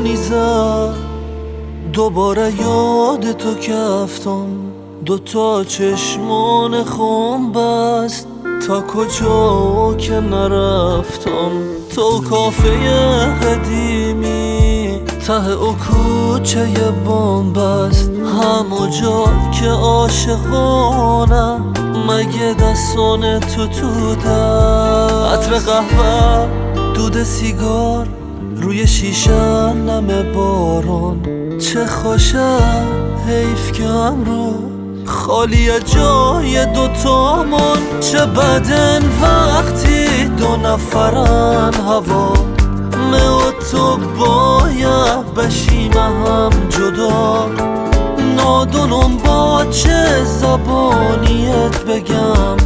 زمانی زد دوباره یاد تو کفتم، دوتا چشمان خون بست تا کجا که نرفتم. تو کافه قدیمی ته او کوچه بامبست، همو جا که عاشقانم مگه دستان تو ده. عطر قهوه، دود سیگار روی شیشه، نم باران چه خوشه. حیف که امرو خالی جای دوتامون. چه بدن وقتی دو نفرن هوا، من و تو باید بشیم هم جدا. نادونم با چه زبانیت بگم،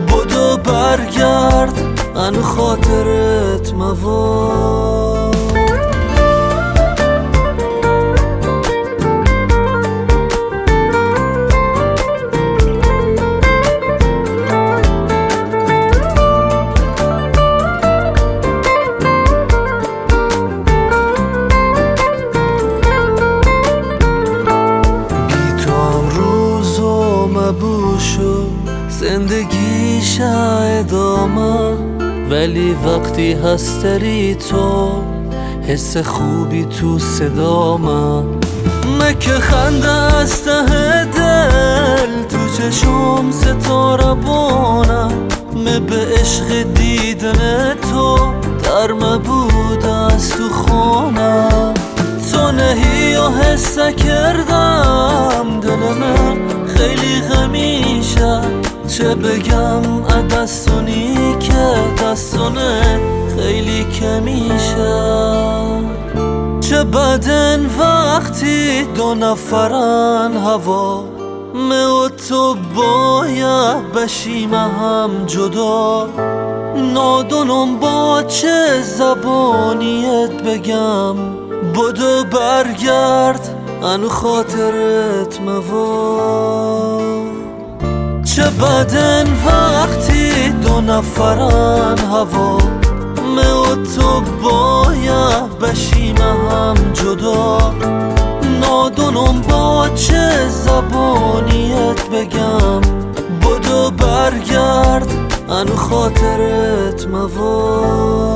بدو برگرد انو خاطرت مواد. زندگیش ادامه، ولی وقتی هست داری تو حس خوبی تو صدامه. مکه خنده از ته دل تو چشم ستاره بانه. به عشق دیدن تو در مبود از تو خانه. تو نهی و حس کردم دلم خیلی غمیشه. چه بگم دستونی که دستونه خیلی کمیشه. چه بدن وقتی دو نفرن هوا، من و تو باید بشیم هم جدا. نادونم با چه زبانیت بگم، بدو برگرد انو خاطرت مواد. چه بدن وقتی دو نفرن هوا، من و تو باید بشیم هم جدا. نادونم با چه زبانیت بگم، بدو برگرد انو خاطرت مواد.